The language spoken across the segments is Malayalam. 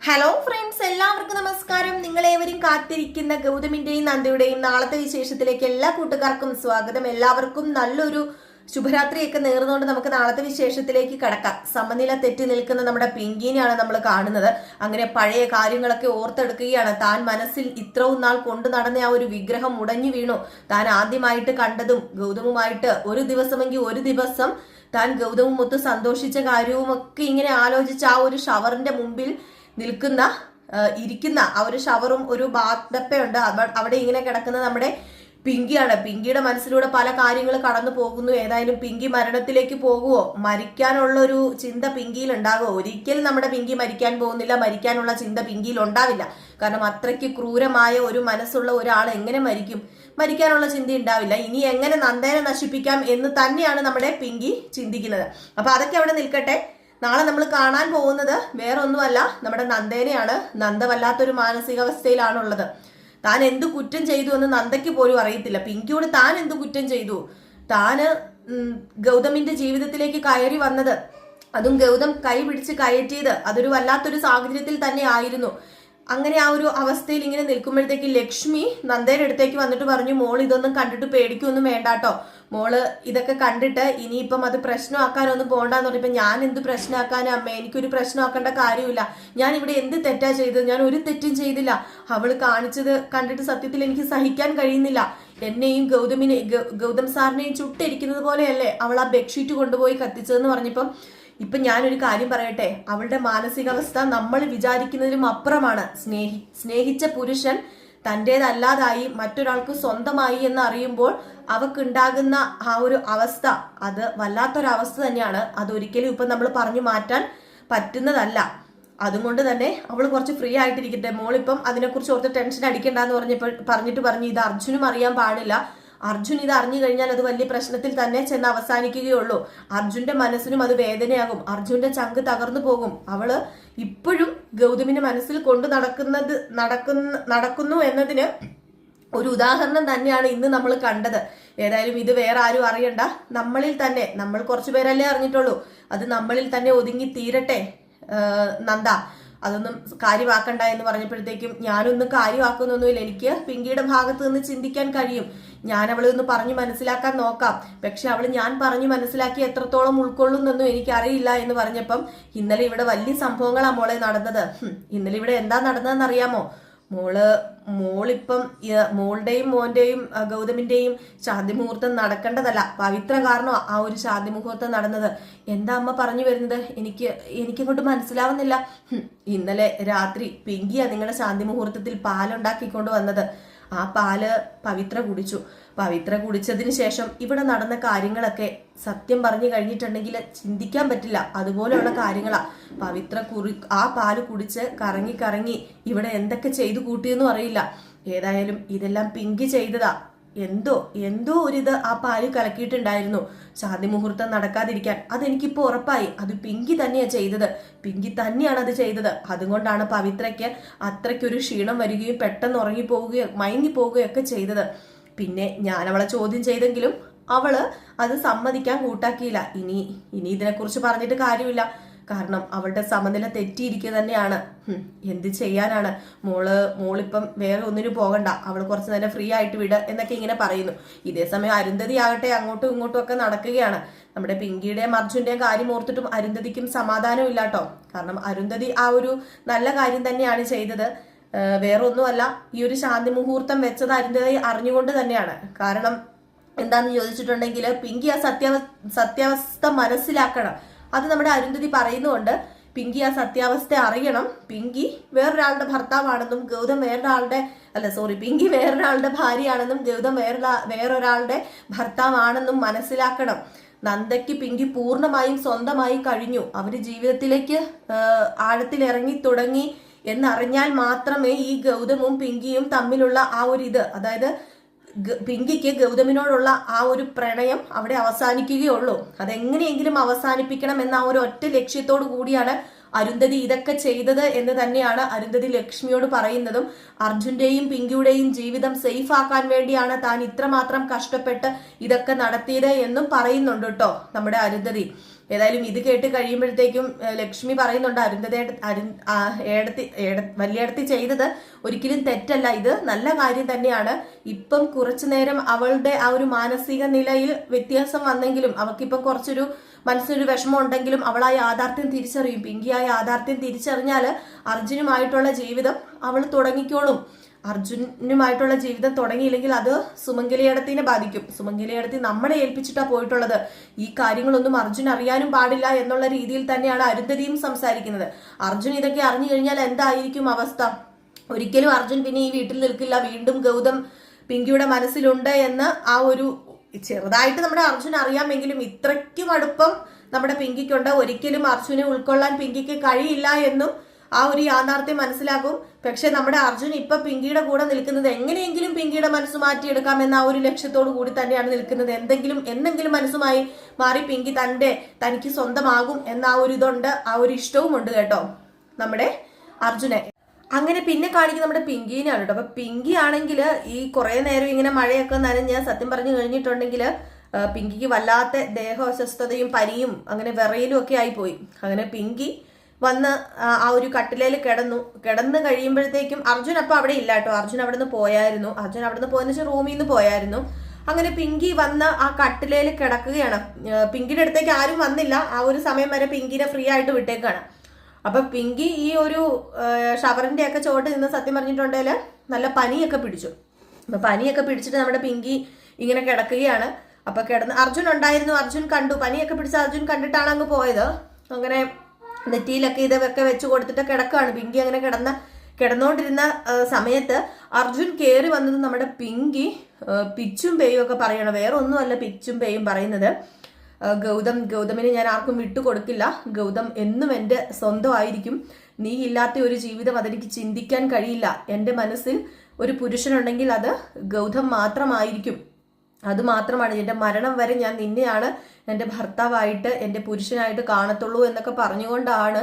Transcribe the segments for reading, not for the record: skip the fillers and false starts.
ഹലോ ഫ്രണ്ട്സ്, എല്ലാവർക്കും നമസ്കാരം. നിങ്ങളേവരും കാത്തിരിക്കുന്ന ഗൗതമിന്റെയും നന്ദയുടെയും നാളത്തെ വിശേഷത്തിലേക്ക് എല്ലാ കൂട്ടുകാർക്കും സ്വാഗതം. എല്ലാവർക്കും നല്ലൊരു ശുഭരാത്രിയൊക്കെ നേർന്നുകൊണ്ട് നമുക്ക് നാളത്തെ വിശേഷത്തിലേക്ക് കടക്കാം. സമനില തെറ്റി നിൽക്കുന്ന നമ്മുടെ പിങ്കിനെയാണ് നമ്മൾ കാണുന്നത്. അങ്ങനെ പഴയ കാര്യങ്ങളൊക്കെ ഓർത്തെടുക്കുകയാണ്. താൻ മനസ്സിൽ ഇത്രയും നാൾ കൊണ്ടു നടന്ന ആ ഒരു വിഗ്രഹം ഉടഞ്ഞു വീണു. താൻ ആദ്യമായിട്ട് കണ്ടതും ഗൗതമുമായിട്ട് ഒരു ദിവസമെങ്കിൽ ഒരു ദിവസം താൻ ഗൗതമുമൊത്ത് സന്തോഷിച്ച കാര്യവും ഒക്കെ ഇങ്ങനെ ആലോചിച്ച് ആ ഒരു ഷവറിന്റെ മുമ്പിൽ ഇരിക്കുന്ന ആ ഒരു ഷവറും ഒരു ബാത്ത് ഡപ്പയുണ്ട്. അവിടെ ഇങ്ങനെ കിടക്കുന്ന നമ്മുടെ പിങ്കിയാണ്. പിങ്കിയുടെ മനസ്സിലൂടെ പല കാര്യങ്ങൾ കടന്നു പോകുന്നു. ഏതായാലും പിങ്കി മരണത്തിലേക്ക് പോകുമോ? മരിക്കാനുള്ള ഒരു ചിന്ത പിങ്കിയിൽ ഉണ്ടാകുമോ? ഒരിക്കലും നമ്മുടെ പിങ്കി മരിക്കാൻ പോകുന്നില്ല. മരിക്കാനുള്ള ചിന്ത പിങ്കിയിൽ ഉണ്ടാവില്ല. കാരണം അത്രയ്ക്ക് ക്രൂരമായ ഒരു മനസ്സുള്ള ഒരാൾ എങ്ങനെ മരിക്കും? മരിക്കാനുള്ള ചിന്ത ഉണ്ടാവില്ല. ഇനി എങ്ങനെ നന്ദേനെ നശിപ്പിക്കാം എന്ന് തന്നെയാണ് നമ്മുടെ പിങ്കി ചിന്തിക്കുന്നത്. അപ്പൊ അതൊക്കെ അവിടെ നിൽക്കട്ടെ. നാളെ നമ്മൾ കാണാൻ പോകുന്നത് വേറൊന്നുമല്ല, നമ്മുടെ നന്ദേനെയാണ്. നന്ദ വല്ലാത്തൊരു മാനസികാവസ്ഥയിലാണുള്ളത്. താൻ എന്ത് കുറ്റം ചെയ്തു എന്ന് നന്ദയ്ക്ക് പോലും അറിയത്തില്ല. പിങ്കിയോട് താൻ എന്ത് കുറ്റം ചെയ്തു? താന് ഗൗതമിന്റെ ജീവിതത്തിലേക്ക് കയറി വന്നത്, അതും ഗൗതം കൈ പിടിച്ച് കയറ്റിയത് അതൊരു വല്ലാത്തൊരു സാഹചര്യത്തിൽ തന്നെ ആയിരുന്നു. അങ്ങനെ ആ ഒരു അവസ്ഥയിൽ ഇങ്ങനെ നിൽക്കുമ്പോഴത്തേക്ക് ലക്ഷ്മി നന്ദേന്റെ അടുത്തേക്ക് വന്നിട്ട് പറഞ്ഞു, മോൾ ഇതൊന്നും കണ്ടിട്ട് പേടിക്കൊന്നും വേണ്ടാട്ടോ. മോള് ഇതൊക്കെ കണ്ടിട്ട് ഇനിയിപ്പം അത് പ്രശ്നമാക്കാനൊന്നും പോകണ്ടെന്ന് പറഞ്ഞപ്പോ ഞാൻ എന്ത് പ്രശ്നമാക്കാനും അമ്മ? എനിക്കൊരു പ്രശ്നമാക്കേണ്ട കാര്യമില്ല. ഞാൻ ഇവിടെ എന്ത് തെറ്റാ ചെയ്തത്? ഞാൻ ഒരു തെറ്റും ചെയ്തില്ല. അവള് കാണിച്ചത് കണ്ടിട്ട് സത്യത്തിൽ എനിക്ക് സഹിക്കാൻ കഴിയുന്നില്ല. എന്നെയും ഗൗതം സാറിനെയും ചുട്ടിരിക്കുന്നത് പോലെയല്ലേ അവൾ ആ ബെഡ്ഷീറ്റ് കൊണ്ടുപോയി കത്തിച്ചതെന്ന് പറഞ്ഞപ്പം ഇപ്പൊ ഞാനൊരു കാര്യം പറയട്ടെ, അവളുടെ മാനസികാവസ്ഥ നമ്മൾ വിചാരിക്കുന്നതിലും അപ്പുറമാണ്. സ്നേഹിച്ച പുരുഷൻ തൻ്റേതല്ലാതായി മറ്റൊരാൾക്ക് സ്വന്തമായി എന്ന് അറിയുമ്പോൾ അവക്കുണ്ടാകുന്ന ആ ഒരു അവസ്ഥ, അത് വല്ലാത്തൊരവസ്ഥ തന്നെയാണ്. അതൊരിക്കലും ഇപ്പൊ നമ്മൾ പറഞ്ഞു മാറ്റാൻ പറ്റുന്നതല്ല. അതുകൊണ്ട് തന്നെ അവൾ കുറച്ച് ഫ്രീ ആയിട്ടിരിക്കട്ടെ. മോളിപ്പം അതിനെക്കുറിച്ച് ഓർത്ത് ടെൻഷൻ അടിക്കണ്ടെന്ന് പറഞ്ഞിട്ട് പറഞ്ഞു ഇത് അർജുനും അറിയാൻ പാടില്ല. അർജുൻ ഇത് അറിഞ്ഞു കഴിഞ്ഞാൽ അത് വലിയ പ്രശ്നത്തിൽ തന്നെ ചെന്ന് അവസാനിക്കുകയുള്ളൂ. അർജുന്റെ മനസ്സിനും അത് വേദനയാകും. അർജുന്റെ ചങ്ക് തകർന്നു പോകും. അവള് ഇപ്പോഴും ഗൗതമിന്റെ മനസ്സിൽ കൊണ്ടു നടക്കുന്നു എന്നതിന് ഒരു ഉദാഹരണം തന്നെയാണ് ഇന്ന് നമ്മൾ കണ്ടത്. ഏതായാലും ഇത് വേറെ ആരും അറിയണ്ട. നമ്മളിൽ തന്നെ, നമ്മൾ കുറച്ചു പേരല്ലേ അറിഞ്ഞിട്ടുള്ളൂ. അത് നമ്മളിൽ തന്നെ ഒതുങ്ങി തീരട്ടെ നന്ദ. അതൊന്നും കാര്യമാക്കണ്ട എന്ന് പറഞ്ഞപ്പോഴത്തേക്കും ഞാനൊന്നും കാര്യമാക്കുന്നൊന്നുമില്ല. എനിക്ക് പിങ്കിയുടെ ഭാഗത്ത് നിന്ന് ചിന്തിക്കാൻ കഴിയും. ഞാൻ അവളെ ഒന്ന് പറഞ്ഞു മനസ്സിലാക്കാൻ നോക്കാം. പക്ഷെ അവള് ഞാൻ പറഞ്ഞു മനസ്സിലാക്കി എത്രത്തോളം ഉൾക്കൊള്ളുന്നൊന്നും എനിക്കറിയില്ല എന്ന് പറഞ്ഞപ്പം ഇന്നലെ ഇവിടെ വലിയ സംഭവങ്ങളാ മോളെ നടന്നത്. ഇന്നലെ ഇവിടെ എന്താ നടന്നതെന്ന് അറിയാമോ? മോളിപ്പം മോളുടെയും മോന്റെയും ഗൗതമിന്റെയും ശാന്തി മുഹൂർത്തം നടക്കേണ്ടതല്ല. പവിത്ര കാരണം ആ ഒരു ശാന്തി മുഹൂർത്തം നടന്നത്. എന്താ അമ്മ പറഞ്ഞു വരുന്നത്? എനിക്കങ്ങോട്ട് മനസ്സിലാവുന്നില്ല. ഇന്നലെ രാത്രി പിങ്കിയാ നിങ്ങളുടെ ശാന്തി മുഹൂർത്തത്തിൽ പാലുണ്ടാക്കിക്കൊണ്ട് വന്നത്. ആ പാല് പവിത്ര കുടിച്ചു. പവിത്ര കുടിച്ചതിന് ശേഷം ഇവിടെ നടന്ന കാര്യങ്ങളൊക്കെ സത്യം പറഞ്ഞു കഴിഞ്ഞിട്ടുണ്ടെങ്കിൽ ചിന്തിക്കാൻ പറ്റില്ല. അതുപോലെയുള്ള കാര്യങ്ങളാ. പവിത്ര ആ പാല് കുടിച്ച് കറങ്ങി ഇവിടെ എന്തൊക്കെ ചെയ്തു കൂട്ടിയെന്നും അറിയില്ല. ഏതായാലും ഇതെല്ലാം പിങ്കി ചെയ്തതാ. എന്തോ ഒരിത് ആ പാല് കലക്കിയിട്ടുണ്ടായിരുന്നു ശാന്തി മുഹൂർത്തം നടക്കാതിരിക്കാൻ. അതെനിക്കിപ്പോ ഉറപ്പായി. അത് പിങ്കി തന്നെയാ ചെയ്തത്. പിങ്കി തന്നെയാണ് അത് ചെയ്തത്. അതുകൊണ്ടാണ് പവിത്രയ്ക്ക് അത്രയ്ക്കൊരു ക്ഷീണം വരികയും പെട്ടെന്ന് ഉറങ്ങിപ്പോവുകയോ മയങ്ങിപ്പോവുകയോ ഒക്കെ ചെയ്തത്. പിന്നെ ഞാൻ അവളെ ചോദ്യം ചെയ്തെങ്കിലും അവള് അത് സമ്മതിക്കാൻ കൂട്ടാക്കിയില്ല. ഇനി ഇതിനെക്കുറിച്ച് പറഞ്ഞിട്ട് കാര്യമില്ല. കാരണം അവളുടെ സമനില തെറ്റിയിരിക്കുക തന്നെയാണ്. എന്ത് ചെയ്യാനാണ്? മോളിപ്പം വേറെ ഒന്നിനും പോകണ്ട. അവൾ കുറച്ച് നേരം ഫ്രീ ആയിട്ട് വിട് എന്നൊക്കെ ഇങ്ങനെ പറയുന്നു. ഇതേസമയം അരുന്ധതി ആകട്ടെ അങ്ങോട്ടും ഇങ്ങോട്ടും ഒക്കെ നടക്കുകയാണ്. നമ്മുടെ പിങ്കിയുടെയും അർജുന്റെയും കാര്യം ഓർത്തിട്ടും അരുന്ധതിക്കും സമാധാനം ഇല്ലാട്ടോ. കാരണം അരുന്ധതി ആ ഒരു നല്ല കാര്യം തന്നെയാണ് ചെയ്തത്. വേറെ ഒന്നുമല്ല, ഈ ഒരു ശാന്തി മുഹൂർത്തം വെച്ചത് അരുന്ധതി അറിഞ്ഞുകൊണ്ട് തന്നെയാണ്. കാരണം എന്താന്ന് ചോദിച്ചിട്ടുണ്ടെങ്കിൽ പിങ്കി ആ സത്യാവസ്ഥ മനസ്സിലാക്കണം. അത് നമ്മുടെ അരുന്ധതി പറയുന്നുണ്ട്. പിങ്കി ആ സത്യാവസ്ഥ അറിയണം. പിങ്കി വേറൊരാളുടെ ഭർത്താവാണെന്നും പിങ്കി വേറൊരാളുടെ ഭാര്യയാണെന്നും ഗൗതം വേറൊരാളുടെ ഭർത്താവാണെന്നും മനസ്സിലാക്കണം. നന്ദയ്ക്ക് പിങ്കി പൂർണ്ണമായും സ്വന്തമായി കഴിഞ്ഞു. അവര് ജീവിതത്തിലേക്ക് ആഴത്തിൽ ഇറങ്ങി തുടങ്ങി എന്നറിഞ്ഞാൽ മാത്രമേ ഈ ഗൗതമും പിങ്കിയും തമ്മിലുള്ള ആ ഒരു അതായത് പിങ്കിക്ക് ഗൗതമിനോടുള്ള ആ ഒരു പ്രണയം അവിടെ അവസാനിക്കുകയുള്ളൂ. അതെങ്ങനെയെങ്കിലും അവസാനിപ്പിക്കണം എന്ന ആ ഒരു ഒറ്റ ലക്ഷ്യത്തോടു കൂടിയാണ് അരുന്ധതി ഇതൊക്കെ ചെയ്തത് എന്ന് തന്നെയാണ് അരുന്ധതി ലക്ഷ്മിയോട് പറയുന്നതും. അർജുന്റെയും പിങ്കിയുടെയും ജീവിതം സേഫ് ആക്കാൻ വേണ്ടിയാണ് താൻ ഇത്രമാത്രം കഷ്ടപ്പെട്ട് ഇതൊക്കെ നടത്തിയത് എന്നും പറയുന്നുണ്ട് കേട്ടോ നമ്മുടെ അരുന്ധതി. ഏതായാലും ഇത് കേട്ട് കഴിയുമ്പോഴത്തേക്കും ലക്ഷ്മി പറയുന്നുണ്ട് വലിയടത്തി ചെയ്തത് ഒരിക്കലും തെറ്റല്ല, ഇത് നല്ല കാര്യം തന്നെയാണ്. ഇപ്പം കുറച്ചു നേരം അവളുടെ ആ ഒരു മാനസിക നിലയിൽ വ്യത്യാസം വന്നെങ്കിലും അവൾക്കിപ്പം കുറച്ചൊരു മനസ്സിനൊരു വിഷമം ഉണ്ടെങ്കിലും അവൾ ആ യാഥാർത്ഥ്യം തിരിച്ചറിയും. പിങ്കി ആ യാഥാർത്ഥ്യം തിരിച്ചറിഞ്ഞാൽ അർജുനുമായിട്ടുള്ള ജീവിതം അവൾ തുടങ്ങിക്കോളും. അർജുനുമായിട്ടുള്ള ജീവിതം തുടങ്ങിയില്ലെങ്കിൽ അത് സുമംഗലിയടത്തിനെ ബാധിക്കും. സുമംഗലിയടത്തി നമ്മളെ ഏൽപ്പിച്ചിട്ടാ പോയിട്ടുള്ളത്. ഈ കാര്യങ്ങളൊന്നും അർജുൻ അറിയാനും പാടില്ല എന്നുള്ള രീതിയിൽ തന്നെയാണ് അരുന്ധതിയും സംസാരിക്കുന്നത്. അർജുൻ ഇതൊക്കെ അറിഞ്ഞു കഴിഞ്ഞാൽ എന്തായിരിക്കും അവസ്ഥ? ഒരിക്കലും അർജുൻ പിന്നെ ഈ വീട്ടിൽ നിൽക്കില്ല. വീണ്ടും ഗൗതം പിങ്കിയുടെ മനസ്സിലുണ്ട് എന്ന് ആ ഒരു ചെറുതായിട്ട് നമ്മുടെ അർജുൻ അറിയാമെങ്കിലും ഇത്രയ്ക്കും അടുപ്പം നമ്മുടെ പിങ്കിക്കുണ്ട്. ഒരിക്കലും അർജുനെ ഉൾക്കൊള്ളാൻ പിങ്കിക്ക് കഴിയില്ല എന്നും ആ ഒരു യാഥാർത്ഥ്യം മനസ്സിലാക്കും. പക്ഷെ നമ്മുടെ അർജുൻ ഇപ്പൊ പിങ്കിയുടെ കൂടെ നിൽക്കുന്നത് എങ്ങനെയെങ്കിലും പിങ്കിയുടെ മനസ്സ് മാറ്റിയെടുക്കാം എന്ന ആ ഒരു ലക്ഷ്യത്തോടു കൂടി തന്നെയാണ് നിൽക്കുന്നത്. എന്തെങ്കിലും മനസ്സുമായി മാറി പിങ്കി തനിക്ക് സ്വന്തമാകും എന്ന ആ ഒരു ഇതുണ്ട്, ആ ഒരു ഇഷ്ടവും ഉണ്ട് കേട്ടോ നമ്മുടെ അർജുനെ. അങ്ങനെ പിന്നെ കാണിക്കുന്നത് നമ്മുടെ പിങ്കിനെയാണ് കേട്ടോ. അപ്പൊ പിങ്കി ആണെങ്കിൽ ഈ കുറെ നേരം ഇങ്ങനെ മഴയൊക്കെ നനഞ്ഞ് സത്യം പറഞ്ഞു കഴിഞ്ഞിട്ടുണ്ടെങ്കിൽ പിങ്കിക്ക് വല്ലാത്ത ദേഹാസ്വസ്ഥതയും പനിയും അങ്ങനെ വിറയലും ഒക്കെ ആയിപ്പോയി. അങ്ങനെ പിങ്കി വന്ന് ആ ഒരു കട്ടിലേൽ കിടന്നു കഴിയുമ്പോഴത്തേക്കും അർജുൻ അപ്പൊ അവിടെ ഇല്ല കേട്ടോ. അർജുൻ അവിടെ നിന്ന് പോയായിരുന്നു. അർജുൻ അവിടെ നിന്ന് പോയെന്ന് വെച്ചാൽ റൂമിൽ നിന്ന് പോയായിരുന്നു. അങ്ങനെ പിങ്കി വന്ന് ആ കട്ടിലേൽ കിടക്കുകയാണ്. പിങ്കിയുടെ അടുത്തേക്ക് ആരും വന്നില്ല. ആ ഒരു സമയം വരെ പിങ്കിനെ ഫ്രീ ആയിട്ട് വിട്ടേക്കാണ്. അപ്പൊ പിങ്കി ഈ ഒരു ഷവറിന്റെ ഒക്കെ ചോട്ട് നിന്ന് സത്യം പറഞ്ഞിട്ടുണ്ടെങ്കിൽ നല്ല പനിയൊക്കെ പിടിച്ചു. അപ്പൊ പനിയൊക്കെ പിടിച്ചിട്ട് നമ്മുടെ പിങ്കി ഇങ്ങനെ കിടക്കുകയാണ്. അപ്പൊ അർജുൻ ഉണ്ടായിരുന്നു. അർജുൻ കണ്ടു, പനിയൊക്കെ പിടിച്ച അർജുൻ കണ്ടിട്ടാണ് അങ്ങ് പോയത്. അങ്ങനെ നെറ്റിയിലൊക്കെ ഇതൊക്കെ വെച്ച് കൊടുത്തിട്ട് കിടക്കുകയാണ് പിങ്കി. അങ്ങനെ കിടന്നുകൊണ്ടിരുന്ന സമയത്ത് അർജുൻ കയറി വന്നത് നമ്മുടെ പിങ്കി പിച്ചും പേയും ഒക്കെ പറയണം. വേറെ ഒന്നുമല്ല പിച്ചും പേയും പറയുന്നത്, ഗൗതമിനെ ഞാൻ ആർക്കും വിട്ടുകൊടുക്കില്ല. ഗൗതം എന്നും എൻ്റെ സ്വന്തമായിരിക്കും. നീ ഇല്ലാത്ത ഒരു ജീവിതം അതെനിക്ക് ചിന്തിക്കാൻ കഴിയില്ല. എൻ്റെ മനസ്സിൽ ഒരു പുരുഷനുണ്ടെങ്കിൽ അത് ഗൗതം മാത്രമായിരിക്കും. അത് മാത്രമാണ്. എൻ്റെ മരണം വരെ ഞാൻ നിന്നെയാണ് എൻ്റെ ഭർത്താവായിട്ട് എൻ്റെ പുരുഷനായിട്ട് കാണത്തുള്ളൂ എന്നൊക്കെ പറഞ്ഞുകൊണ്ടാണ്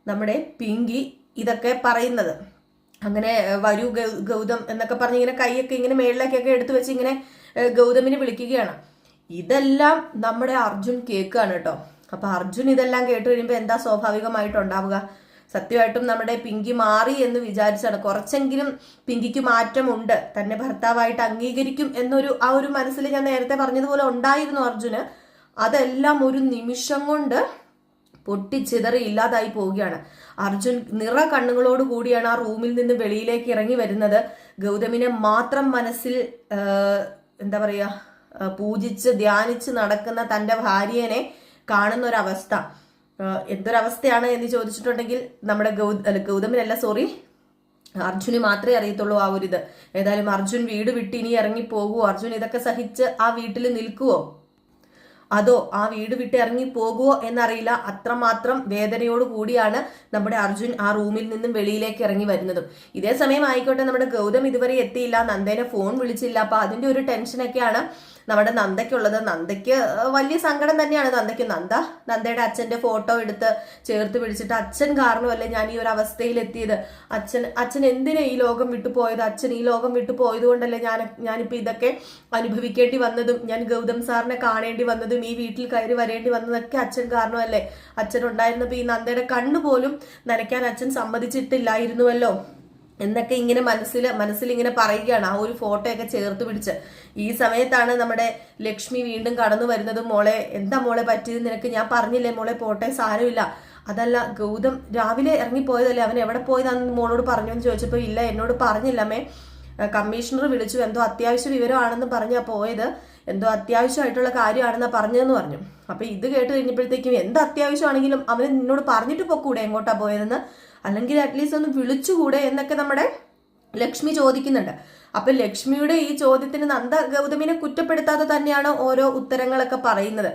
നമ്മുടെ പിങ്കി ഇതൊക്കെ പറയുന്നത്. അങ്ങനെ വരൂ ഗൗതം എന്നൊക്കെ പറഞ്ഞ് ഇങ്ങനെ കൈയൊക്കെ ഇങ്ങനെ മേളിലേക്കൊക്കെ എടുത്തു വെച്ച് ഇങ്ങനെ ഗൗതമിനെ വിളിക്കുകയാണ്. ഇതെല്ലാം നമ്മുടെ അർജുൻ കേൾക്കുകയാണ് കേട്ടോ. അപ്പൊ അർജുൻ ഇതെല്ലാം കേട്ട് കഴിയുമ്പോൾ എന്താ സ്വാഭാവികമായിട്ടുണ്ടാവുക? സത്യമായിട്ടും നമ്മുടെ പിങ്കി മാറി എന്ന് വിചാരിച്ചാണ്. കുറച്ചെങ്കിലും പിങ്കിക്ക് മാറ്റമുണ്ട്, തന്നെ ഭർത്താവായിട്ട് അംഗീകരിക്കും എന്നൊരു ആ ഒരു മനസ്സിൽ ഞാൻ നേരത്തെ പറഞ്ഞതുപോലെ ഉണ്ടായിരുന്നു അർജുന്. അതെല്ലാം ഒരു നിമിഷം കൊണ്ട് പൊട്ടിച്ചിതറി ഇല്ലാതായി പോവുകയാണ്. അർജുൻ നിറ കണ്ണുകളോട് കൂടിയാണ് ആ റൂമിൽ നിന്ന് വെളിയിലേക്ക് ഇറങ്ങി വരുന്നത്. ഗൗതമിനെ മാത്രം മനസ്സിൽ എന്താ പറയാ പൂജിച്ച് ധ്യാനിച്ച് നടക്കുന്ന തൻ്റെ ഭാര്യനെ കാണുന്ന ഒരവസ്ഥ. എന്തൊരവസ്ഥയാണ് എന്ന് ചോദിച്ചിട്ടുണ്ടെങ്കിൽ നമ്മുടെ ഗൗതമിനല്ല, സോറി, അർജുന് മാത്രമേ അറിയത്തുള്ളൂ ആ ഒരു ഇത്. ഏതായാലും അർജുൻ വീട് വിട്ട് ഇനി ഇറങ്ങി പോകുവോ? അർജുൻ ഇതൊക്കെ സഹിച്ച് ആ വീട്ടിൽ നിൽക്കുവോ? അതോ ആ വീട് വിട്ട് ഇറങ്ങി പോകുവോ എന്നറിയില്ല. അത്രമാത്രം വേദനയോട് കൂടിയാണ് നമ്മുടെ അർജുൻ ആ റൂമിൽ നിന്നും വെളിയിലേക്ക് ഇറങ്ങി വരുന്നതും. ഇതേ സമയം ആയിക്കോട്ടെ നമ്മുടെ ഗൗതം ഇതുവരെ എത്തിയില്ല, നന്ദേനെ ഫോൺ വിളിച്ചില്ല. അപ്പൊ അതിന്റെ ഒരു ടെൻഷനൊക്കെയാണ് നമ്മുടെ നന്ദയ്ക്കുള്ളത്. നന്ദയ്ക്ക് വലിയ സങ്കടം തന്നെയാണ്. നന്ദയുടെ അച്ഛന്റെ ഫോട്ടോ എടുത്ത് ചേർത്ത് പിടിച്ചിട്ട് അച്ഛൻ കാരണമല്ലേ ഞാൻ ഈ ഒരു അവസ്ഥയിൽ എത്തിയത്, അച്ഛൻ എന്തിനാ ഈ ലോകം വിട്ടു പോയത്, അച്ഛൻ ഈ ലോകം വിട്ടു പോയത് കൊണ്ടല്ലേ ഞാനിപ്പോ ഇതൊക്കെ അനുഭവിക്കേണ്ടി വന്നതും ഞാൻ ഗൗതം സാറിനെ കാണേണ്ടി വന്നതും ഈ വീട്ടിൽ കയറി വരേണ്ടി വന്നതൊക്കെ അച്ഛൻ കാരണമല്ലേ, അച്ഛൻ ഉണ്ടായിരുന്നപ്പോ ഈ നന്ദയുടെ കണ്ണുപോലും നനയ്ക്കാൻ അച്ഛൻ സമ്മതിച്ചിട്ടില്ലായിരുന്നുവല്ലോ എന്നൊക്കെ ഇങ്ങനെ മനസ്സിൽ ഇങ്ങനെ പറയുകയാണ് ആ ഒരു ഫോട്ടോയൊക്കെ ചേർത്ത് പിടിച്ച്. ഈ സമയത്താണ് നമ്മുടെ ലക്ഷ്മി വീണ്ടും കടന്നു വരുന്നതും. മോളെ എന്താ മോളെ പറ്റിയത് നിനക്ക്? ഞാൻ പറഞ്ഞില്ലേ മോളെ പോട്ടെ, സാരമില്ല. അതല്ല ഗൗതം രാവിലെ ഇറങ്ങിപ്പോയതല്ലേ, അവൻ എവിടെ പോയതാണെന്ന് മോളോട് പറഞ്ഞു എന്ന് ചോദിച്ചപ്പോൾ ഇല്ല എന്നോട് പറഞ്ഞില്ലമ്മേ, കമ്മീഷണർ വിളിച്ചു, എന്തോ അത്യാവശ്യ വിവരമാണെന്ന് പറഞ്ഞാ പോയത്, എന്തോ അത്യാവശ്യമായിട്ടുള്ള കാര്യമാണെന്നാ പറഞ്ഞതെന്ന് പറഞ്ഞു. അപ്പൊ ഇത് കേട്ട് കഴിഞ്ഞപ്പോഴത്തേക്കും എന്ത് അത്യാവശ്യമാണെങ്കിലും അവന് നിന്നോട് പറഞ്ഞിട്ട് പോക്കൂടെ എങ്ങോട്ടാ പോയതെന്ന്, അല്ലെങ്കിൽ അറ്റ്ലീസ്റ്റ് ഒന്ന് വിളിച്ചുകൂടെ എന്നൊക്കെ നമ്മുടെ ലക്ഷ്മി ചോദിക്കുന്നുണ്ട്. അപ്പൊ ലക്ഷ്മിയുടെ ഈ ചോദ്യത്തിന് നന്ദ ഗൗതമിനെ കുറ്റപ്പെടുത്താതെ തന്നെയാണ് ഓരോ ഉത്തരങ്ങളൊക്കെ പറയുന്നത്.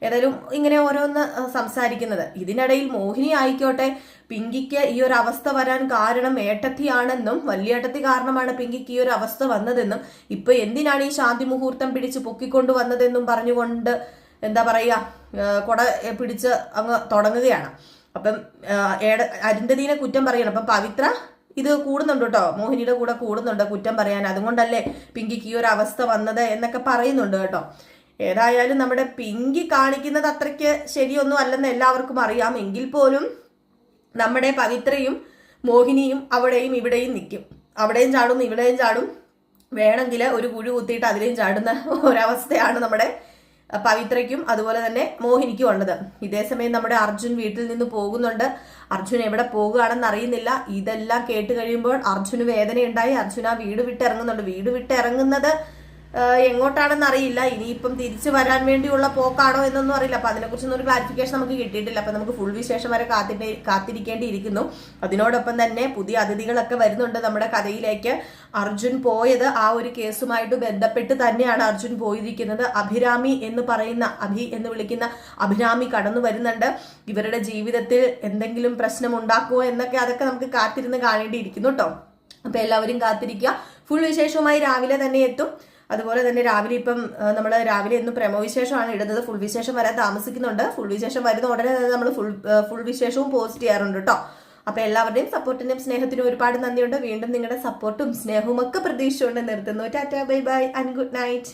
ഏതായാലും ഇങ്ങനെ ഓരോന്ന് സംസാരിക്കുന്നത്. ഇതിനിടയിൽ മോഹിനി ആയിക്കോട്ടെ പിങ്കിക്ക് ഈ ഒരു അവസ്ഥ വരാൻ കാരണം ഏട്ടത്തിയാണെന്നും വലിയേട്ടത്തി കാരണമാണ് പിങ്കിക്ക് ഈ ഒരു അവസ്ഥ വന്നതെന്നും ഇപ്പൊ എന്തിനാണ് ഈ ശാന്തി മുഹൂർത്തം പിടിച്ച് പൊക്കിക്കൊണ്ടു വന്നതെന്നും പറഞ്ഞുകൊണ്ട് എന്താ പറയാ കൊട പിടിച്ച് അങ്ങ് തുടങ്ങുകയാണ്. അപ്പം അരുന്ധതിനെ കുറ്റം പറയണം. അപ്പം പവിത്ര ഇത് കൂടുന്നുണ്ട് കേട്ടോ, മോഹിനിയുടെ കൂടെ കൂടുന്നുണ്ട് കുറ്റം പറയാൻ. അതുകൊണ്ടല്ലേ പിങ്കിക്ക് ഈ ഒരു അവസ്ഥ വന്നത് എന്നൊക്കെ പറയുന്നുണ്ട് കേട്ടോ. ഏതായാലും നമ്മുടെ പിങ്കി കാണിക്കുന്നത് അത്രയ്ക്ക് ശരിയൊന്നും അല്ലെന്ന് എല്ലാവർക്കും അറിയാം. എങ്കിൽ പോലും നമ്മുടെ പവിത്രയും മോഹിനിയും അവിടെയും ഇവിടെയും നിൽക്കും. അവിടെയും ചാടും ഇവിടെയും ചാടും, വേണമെങ്കിൽ ഒരു കുഴി കുത്തിയിട്ട് അതിലെയും ചാടുന്ന ഒരവസ്ഥയാണ് നമ്മുടെ പവിത്രയ്ക്കും അതുപോലെ തന്നെ മോഹിനിക്കും ഉള്ളത്. ഇതേസമയം നമ്മുടെ അർജുൻ വീട്ടിൽ നിന്ന് പോകുന്നുണ്ട്. അർജുൻ എവിടെ പോകുകയാണെന്ന് അറിയുന്നില്ല. ഇതെല്ലാം കേട്ട് കഴിയുമ്പോൾ അർജുന് വേദനയുണ്ടായി. അർജുൻ ആ വീട് വിട്ടിറങ്ങുന്നുണ്ട്. വീട് വിട്ടിറങ്ങുന്നത് എങ്ങോട്ടാണെന്ന് അറിയില്ല. ഇനിയിപ്പം തിരിച്ചു വരാൻ വേണ്ടിയുള്ള പോക്കാണോ എന്നൊന്നും അറിയില്ല. അപ്പൊ അതിനെക്കുറിച്ചൊന്നും ഒരു ക്ലാരിഫിക്കേഷൻ നമുക്ക് കിട്ടിയിട്ടില്ല. അപ്പൊ നമുക്ക് ഫുൾ വിശേഷം വരെ കാത്തിരിക്കേണ്ടിയിരിക്കുന്നു. അതിനോടൊപ്പം തന്നെ പുതിയ അതിഥികളൊക്കെ വരുന്നുണ്ട് നമ്മുടെ കഥയിലേക്ക്. അർജുൻ പോയത് ആ ഒരു കേസുമായിട്ട് ബന്ധപ്പെട്ട് തന്നെയാണ് അർജുൻ പോയിരിക്കുന്നത്. അഭിരാമി എന്ന് പറയുന്ന, അഭി എന്ന് വിളിക്കുന്ന അഭിരാമി കടന്നു വരുന്നുണ്ട്. ഇവരുടെ ജീവിതത്തിൽ എന്തെങ്കിലും പ്രശ്നം ഉണ്ടാക്കുമോ എന്നൊക്കെ അതൊക്കെ നമുക്ക് കാത്തിരുന്ന് കാണേണ്ടിയിരിക്കുന്നു കേട്ടോ. അപ്പൊ എല്ലാവരും കാത്തിരിക്കുക. ഫുൾ വിശേഷവുമായി രാവിലെ തന്നെ എത്തും. അതുപോലെ തന്നെ രാവിലെ ഇപ്പം നമ്മൾ രാവിലെ ഇന്ന് പ്രമോ വിശേഷമാണ് ഇടുന്നത്. ഫുൾ വിശേഷം വരാൻ താമസിക്കുന്നുണ്ട്. ഫുൾ വിശേഷം വരുന്ന ഉടനെ നമ്മൾ ഫുൾ വിശേഷവും പോസ്റ്റ് ചെയ്യാറുണ്ട് കേട്ടോ. അപ്പൊ എല്ലാവരുടെയും സപ്പോർട്ടിനും സ്നേഹത്തിനും ഒരുപാട് നന്ദിയുണ്ട്. വീണ്ടും നിങ്ങളുടെ സപ്പോർട്ടും സ്നേഹവും ഒക്കെ പ്രതീക്ഷിച്ചുകൊണ്ട് നിർത്തുന്നു. Tata, bye bye and good night.